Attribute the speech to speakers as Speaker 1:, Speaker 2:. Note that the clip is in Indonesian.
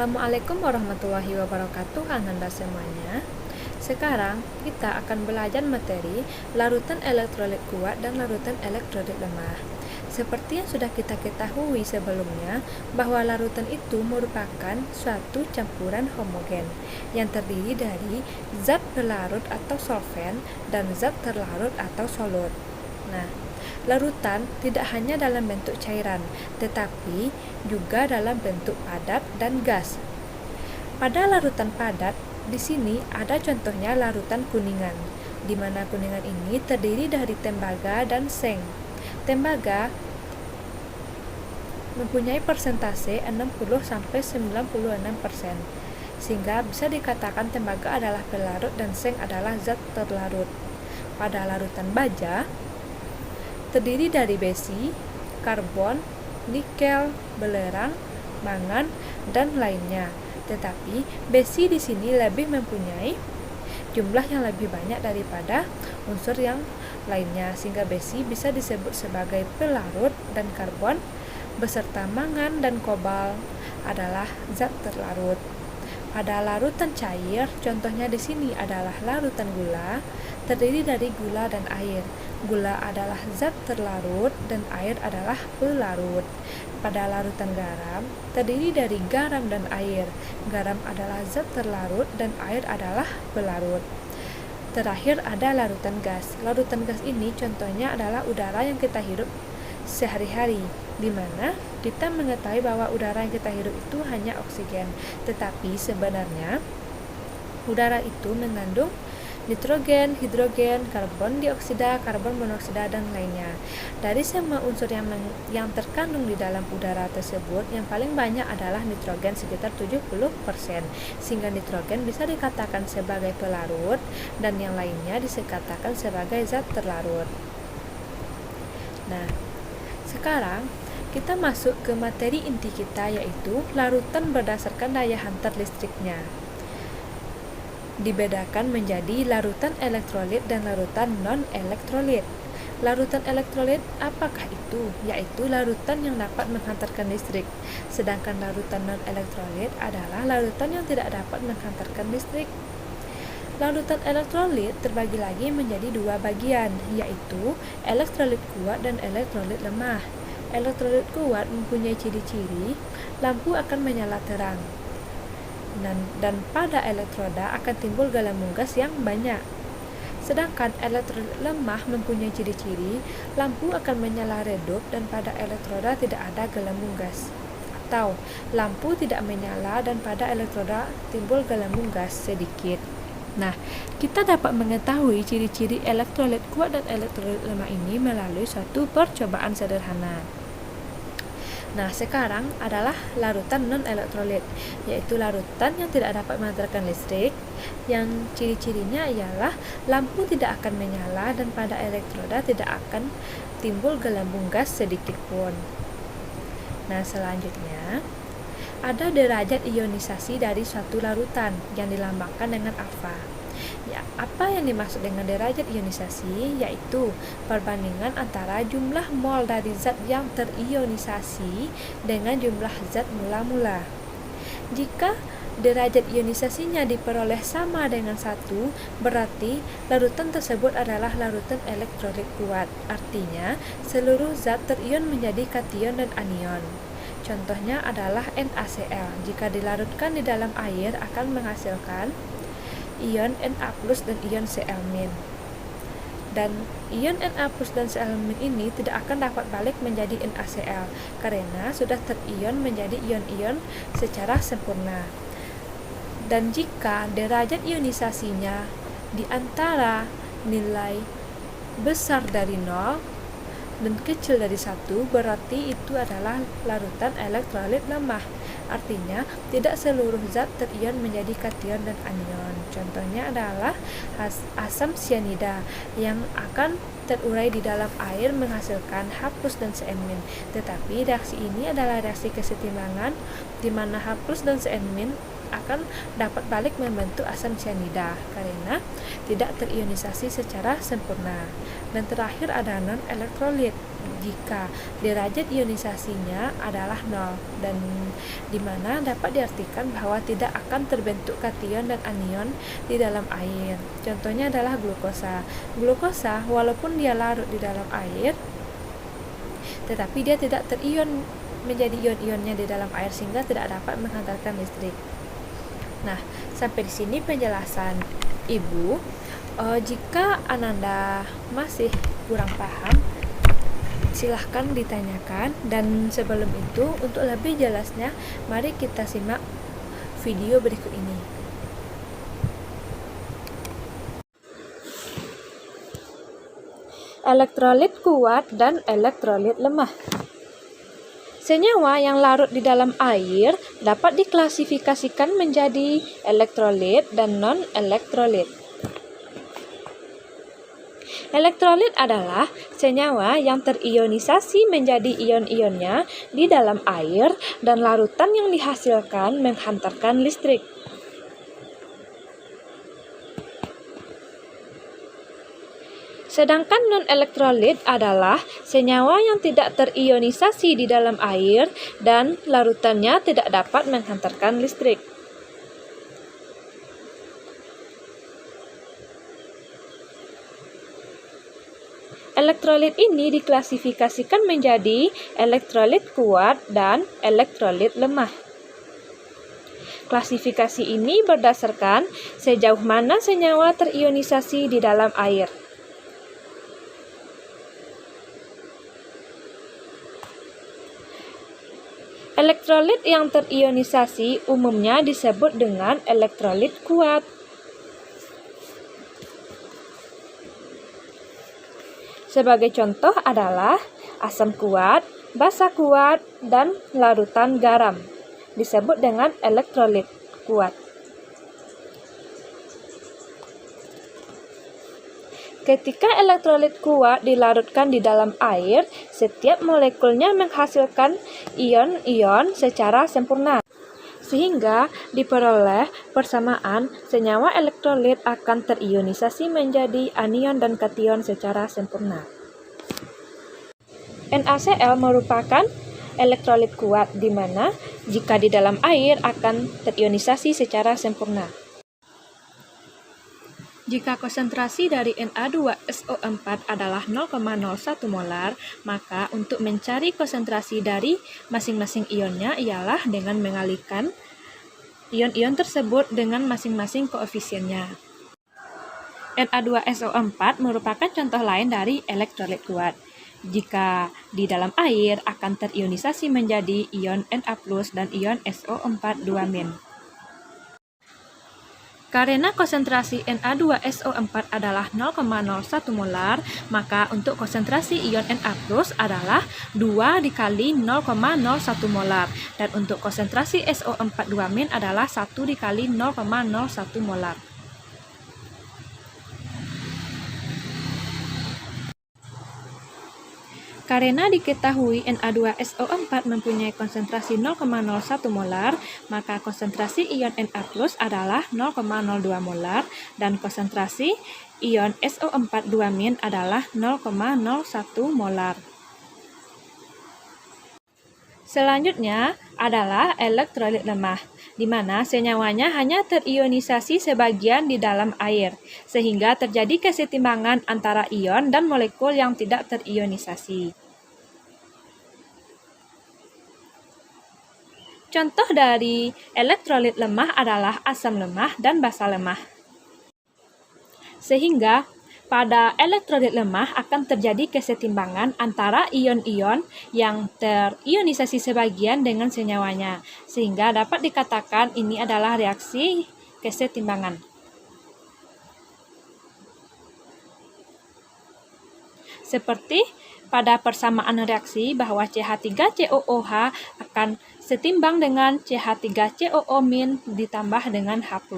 Speaker 1: Assalamualaikum warahmatullahi wabarakatuh Anda semuanya. Sekarang kita akan belajar materi larutan elektrolit kuat dan larutan elektrolit lemah. Seperti yang sudah kita ketahui sebelumnya, bahwa larutan itu merupakan suatu campuran homogen yang terdiri dari zat pelarut atau solvent dan zat terlarut atau solut. Nah, larutan tidak hanya dalam bentuk cairan, tetapi juga dalam bentuk padat dan gas. Pada larutan padat, di sini ada contohnya larutan kuningan, di mana kuningan ini terdiri dari tembaga dan seng. Tembaga mempunyai persentase 60-96%, sehingga bisa dikatakan tembaga adalah pelarut dan seng adalah zat terlarut. Pada larutan baja, terdiri dari besi, karbon, nikel, belerang, mangan, dan lainnya. Tetapi besi di sini lebih mempunyai jumlah yang lebih banyak daripada unsur yang lainnya, sehingga besi bisa disebut sebagai pelarut dan karbon beserta mangan dan kobalt adalah zat terlarut. Pada larutan cair, contohnya di sini adalah larutan gula, terdiri dari gula dan air. Gula adalah zat terlarut dan air adalah pelarut. Pada larutan garam, terdiri dari garam dan air. Garam adalah zat terlarut dan air adalah pelarut. Terakhir ada larutan gas. Larutan gas ini contohnya adalah udara yang kita hirup sehari-hari, di mana kita mengetahui bahwa udara yang kita hirup itu hanya oksigen, tetapi sebenarnya udara itu mengandung nitrogen, hidrogen, karbon dioksida, karbon monoksida, dan lainnya. Dari semua unsur yang terkandung di dalam udara tersebut, yang paling banyak adalah nitrogen sekitar 70%, sehingga nitrogen bisa dikatakan sebagai pelarut dan yang lainnya dikatakan sebagai zat terlarut. Nah, sekarang kita masuk ke materi inti kita, yaitu larutan berdasarkan daya hantar listriknya. Dibedakan menjadi larutan elektrolit dan larutan non-elektrolit. Larutan elektrolit apakah itu? Yaitu larutan yang dapat menghantarkan listrik. Sedangkan larutan non-elektrolit adalah larutan yang tidak dapat menghantarkan listrik. Larutan elektrolit terbagi lagi menjadi dua bagian, yaitu elektrolit kuat dan elektrolit lemah. Elektrolit kuat mempunyai ciri-ciri lampu akan menyala terang, dan pada elektroda akan timbul gelembung gas yang banyak. Sedangkan elektrolit lemah mempunyai ciri-ciri lampu akan menyala redup dan pada elektroda tidak ada gelembung gas, atau lampu tidak menyala dan pada elektroda timbul gelembung gas sedikit. Nah, kita dapat mengetahui ciri-ciri elektrolit kuat dan elektrolit lemah ini melalui suatu percobaan sederhana. Nah, sekarang adalah larutan non-elektrolit, yaitu larutan yang tidak dapat menghantarkan listrik, yang ciri-cirinya ialah lampu tidak akan menyala dan pada elektroda tidak akan timbul gelembung gas sedikit pun. Nah, selanjutnya ada derajat ionisasi dari suatu larutan yang dilambangkan dengan alfa. Ya, apa yang dimaksud dengan derajat ionisasi? Yaitu perbandingan antara jumlah mol dari zat yang terionisasi dengan jumlah zat mula-mula. Jika derajat ionisasinya diperoleh sama dengan 1, berarti larutan tersebut adalah larutan elektrolit kuat. Artinya, seluruh zat terion menjadi kation dan anion. Contohnya adalah NaCl. Jika dilarutkan di dalam air akan menghasilkan ion Na+ dan ion Cl-. Dan ion Na+ dan Cl- ini tidak akan dapat balik menjadi NaCl karena sudah terion menjadi ion-ion secara sempurna. Dan jika derajat ionisasinya di antara nilai besar dari 0 dan kecil dari 1, berarti itu adalah larutan elektrolit lemah. Artinya, tidak seluruh zat terion menjadi kation dan anion. Contohnya adalah asam sianida yang akan terurai di dalam air menghasilkan H+ dan Cn-. Tetapi reaksi ini adalah reaksi kesetimbangan di mana H+ dan Cn- akan dapat balik membentuk asam sianida karena tidak terionisasi secara sempurna. Dan terakhir ada non-elektrolit. jika derajat ionisasinya adalah 0, dan di mana dapat diartikan bahwa tidak akan terbentuk kation dan anion di dalam air. Contohnya adalah glukosa. Glukosa walaupun dia larut di dalam air, tetapi dia tidak terion menjadi ion-ionnya di dalam air sehingga tidak dapat menghantarkan listrik. Nah, sampai di sini penjelasan Ibu. Jika Ananda masih kurang paham, silahkan ditanyakan. Dan sebelum itu, untuk lebih jelasnya, mari kita simak video berikut ini. Elektrolit kuat dan elektrolit lemah. Senyawa yang larut di dalam air dapat diklasifikasikan menjadi elektrolit dan non-elektrolit. Elektrolit adalah senyawa yang terionisasi menjadi ion-ionnya di dalam air dan larutan yang dihasilkan menghantarkan listrik. Sedangkan non-elektrolit adalah senyawa yang tidak terionisasi di dalam air dan larutannya tidak dapat menghantarkan listrik. Elektrolit ini diklasifikasikan menjadi elektrolit kuat dan elektrolit lemah. Klasifikasi ini berdasarkan sejauh mana senyawa terionisasi di dalam air. Elektrolit yang terionisasi umumnya disebut dengan elektrolit kuat. Sebagai contoh adalah asam kuat, basa kuat, dan larutan garam. Disebut dengan elektrolit kuat. Ketika elektrolit kuat dilarutkan di dalam air, setiap molekulnya menghasilkan ion-ion secara sempurna. Sehingga diperoleh persamaan senyawa elektrolit akan terionisasi menjadi anion dan kation secara sempurna. NaCl merupakan elektrolit kuat di mana jika di dalam air akan terionisasi secara sempurna. Jika konsentrasi dari Na2SO4 adalah 0,01 molar, maka untuk mencari konsentrasi dari masing-masing ionnya ialah dengan mengalihkan ion-ion tersebut dengan masing-masing koefisiennya. Na2SO4 merupakan contoh lain dari elektrolit kuat. Jika di dalam air akan terionisasi menjadi ion Na+ dan ion SO4 2-. Karena konsentrasi Na2SO4 adalah 0,01 molar, maka untuk konsentrasi ion Na+ adalah 2 dikali 0,01 molar, dan untuk konsentrasi SO4 2- adalah 1 dikali 0,01 molar. Karena diketahui Na2SO4 mempunyai konsentrasi 0,01 molar, maka konsentrasi ion Na+ adalah 0,02 molar dan konsentrasi ion SO4 2- adalah 0,01 molar. Selanjutnya adalah elektrolit lemah, di mana senyawanya hanya terionisasi sebagian di dalam air, sehingga terjadi kesetimbangan antara ion dan molekul yang tidak terionisasi. Contoh dari elektrolit lemah adalah asam lemah dan basa lemah. Sehingga pada elektrolit lemah akan terjadi kesetimbangan antara ion-ion yang terionisasi sebagian dengan senyawanya, sehingga dapat dikatakan ini adalah reaksi kesetimbangan. Seperti pada persamaan reaksi bahwa CH3COOH akan setimbang dengan CH3COO- ditambah dengan H+.